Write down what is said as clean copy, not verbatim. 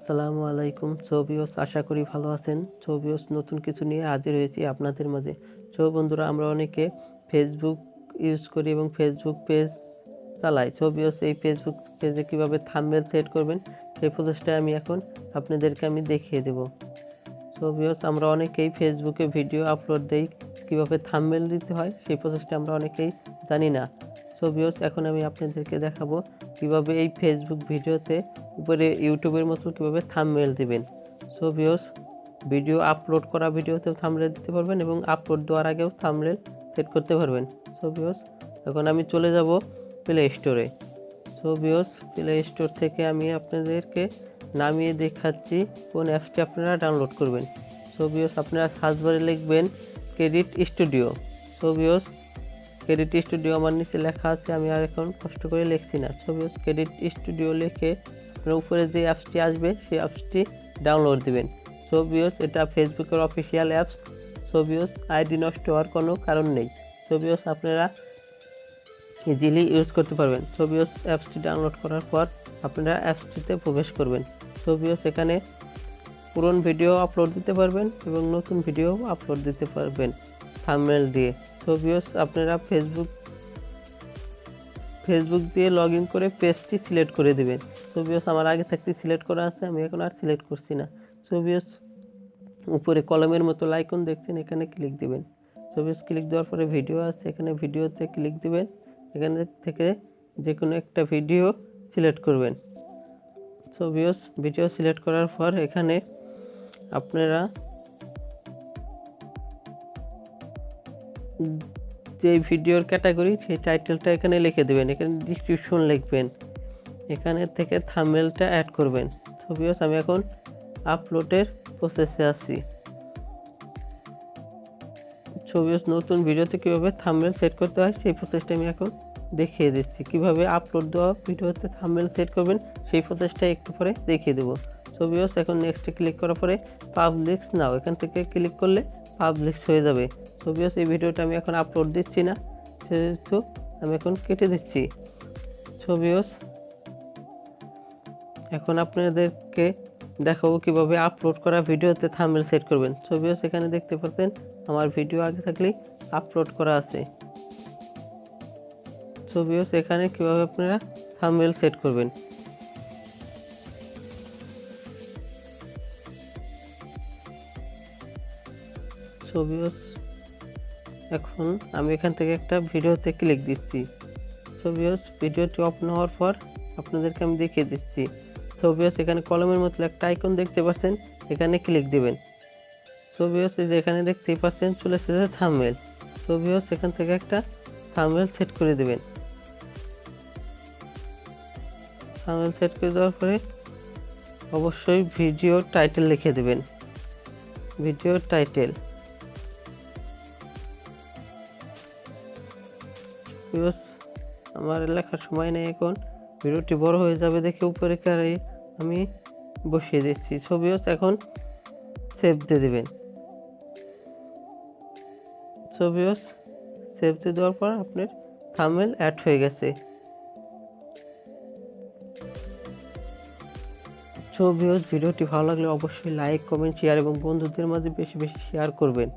আসসালামু আলাইকুম। ভিউয়ার্স, আশা করি ভালো আছেন। ভিউয়ার্স, নতুন কিছু নিয়ে হাজির হয়েছি আপনাদের মাঝে। বন্ধুরা, আমরা অনেকে ফেসবুক ইউজ করি এবং ফেসবুক পেজ চালাই। ভিউয়ার্স, এই ফেসবুক পেজে কিভাবে থাম্বনেল সেট করবেন সেই প্রসেসটা আমি এখন আপনাদেরকে দেখিয়ে দেব। ভিউয়ার্স, আমরা অনেকেই ফেসবুকে ভিডিও আপলোড দেই, কিভাবে থাম্বনেল দিতে হয় সেই প্রসেসটা আমরা অনেকেই জানি না। ভিউয়ার্স, এখন আমি আপনাদেরকে দেখাবো কিভাবে এই ফেসবুক ভিডিওতে উপরে ইউটিউবের মতো কিভাবে থাম্বনেল দিবেন। ভিউয়ার্স, ভিডিও আপলোড করা ভিডিওতেও থাম্বনেল দিতে পারবেন এবং আপলোড দেওয়ার আগেও থাম্বনেল সেট করতে পারবেন। ভিউয়ার্স, এখন আমি চলে যাব প্লে স্টোরে। ভিউয়ার্স, প্লে স্টোর থেকে আমি আপনাদেরকে নামিয়ে দেখাচ্ছি কোন অ্যাপসটি আপনারা ডাউনলোড করবেন। ভিউয়ার্স, আপনারা সার্চ বারে লিখবেন credit studio. Viewers, credit studio আমার নিচে লেখা আছে, আমি আর এখন কষ্ট করে লিখছি না। ভিউয়ার্স, ক্রেডিট স্টুডিও লিখে আপনার উপরে যে অ্যাপসটি আসবে সেই অ্যাপসটি ডাউনলোড দিবেন। ভিউয়ার্স, এটা ফেসবুকের অফিসিয়াল অ্যাপস। ভিউয়ার্স, আইডি নষ্ট হওয়ার কোনো কারণ নেই। ভিউয়ার্স, আপনারা ইজিলি ইউজ করতে পারবেন। ভিউয়ার্স, অ্যাপসটি ডাউনলোড করার পর আপনারা অ্যাপসটিতে প্রবেশ করবেন। ভিউয়ার্স, এখানে পুরনো ভিডিও আপলোড দিতে পারবেন এবং নতুন ভিডিও আপলোড দিতে পারবেন থাম্বনেল দিয়ে। ভিউয়ার্স, আপনারা ফেসবুক দিয়ে লগ ইন করে পেজটি সিলেক্ট করে দেবেন। ভিউয়ার্স, আমার আগে থাকতে সিলেক্ট করা আছে, আমি এখন আর সিলেক্ট করছি না। ভিউয়ার্স, উপরে কলমের মতো আইকন দেখছেন, এখানে ক্লিক দিবেন। ভিউয়ার্স, ক্লিক দেওয়ার পরে ভিডিও আছে, এখানে ভিডিওতে ক্লিক দিবেন। এখানে থেকে যে কোনো একটা ভিডিও সিলেক্ট করবেন। ভিউয়ার্স, ভিডিও সিলেক্ট করার পর এখানে আপনারা যে ভিডিওর ক্যাটাগরি সেই টাইটেলটা এখানে লিখে দেবেন। এখানে ডিসক্রিপশন লিখবেন, এখানে থেকে থাম্বনেলটা অ্যাড করবেন। ভিউয়ার্স, আমি এখন আপলোডের প্রসেসে আছি। ভিউয়ার্স, নতুন ভিডিওতে কীভাবে থাম্বনেল সেট করতে হয় সেই প্রসেসটা আমি এখন দেখিয়ে দিচ্ছি। কিভাবে আপলোড দেওয়া ভিডিওতে থাম্বনেল সেট করবেন সেই প্রসেসটা একটু পরে দেখিয়ে দেবো। ভিউয়ার্স, এখন নেক্সটে ক্লিক করার পরে পাবলিশ নাও, এখান থেকে ক্লিক করলে পাবলিশ হয়ে যাবে। ভিউয়ার্স, এই ভিডিওটা আমি এখন আপলোড দিচ্ছি না, সেহেতু আমি এখন কেটে দিচ্ছি। ভিউয়ার্স, এখন আপনাদেরকে দেখাবো কিভাবে আপলোড করা ভিডিওতে থাম্বনেল সেট করবেন। ভিউয়ার্স, এখানে দেখতে পাচ্ছেন আমার ভিডিও আগে থাকলেই আপলোড করা আছে। ভিউয়ার্স, এখানে কিভাবে আপনারা থাম্বনেল সেট করবেন। ভিউয়ার্স, এখন আমি এখান থেকে একটা ভিডিওতে ক্লিক দিচ্ছি। ভিউয়ার্স, ভিডিওটি ওপেন হওয়ার পর আপনাদেরকে আমি দেখিয়ে দিচ্ছি। ভিউয়ার্স, এখানে কলমের মতো একটা আইকন দেখতে পাচ্ছেন, এখানে ক্লিক দিবেন। ভিউয়ার্স, এই যে এখানে দেখতেই পাচ্ছেন চলে এসেছে থাম্বনেল। ভিউয়ার্স, এখান থেকে একটা থাম্বনেল সেট করে দিবেন। থাম্বনেল সেট করে দেওয়ার পরে অবশ্যই ভিডিও টাইটেল লিখে দেবেন। Video title. ভিউয়ার্স, আমার লেখার সময় নেই, এখন ভিডিওটি বড় হয়ে যাবে দেখে উপরে আমি বসিয়ে দিচ্ছি। ভিউয়ার্স, এখন সেভ দিয়ে দেবেন। ভিউয়ার্স, সেভ দিয়ে দেওয়ার পর আপনার থাম্বনেল অ্যাড হয়ে গেছে। ভিউয়ার্স, ভিডিওটি ভালো লাগলে অবশ্যই লাইক, কমেন্ট, শেয়ার এবং বন্ধুদের মাঝে বেশি বেশি শেয়ার করবেন।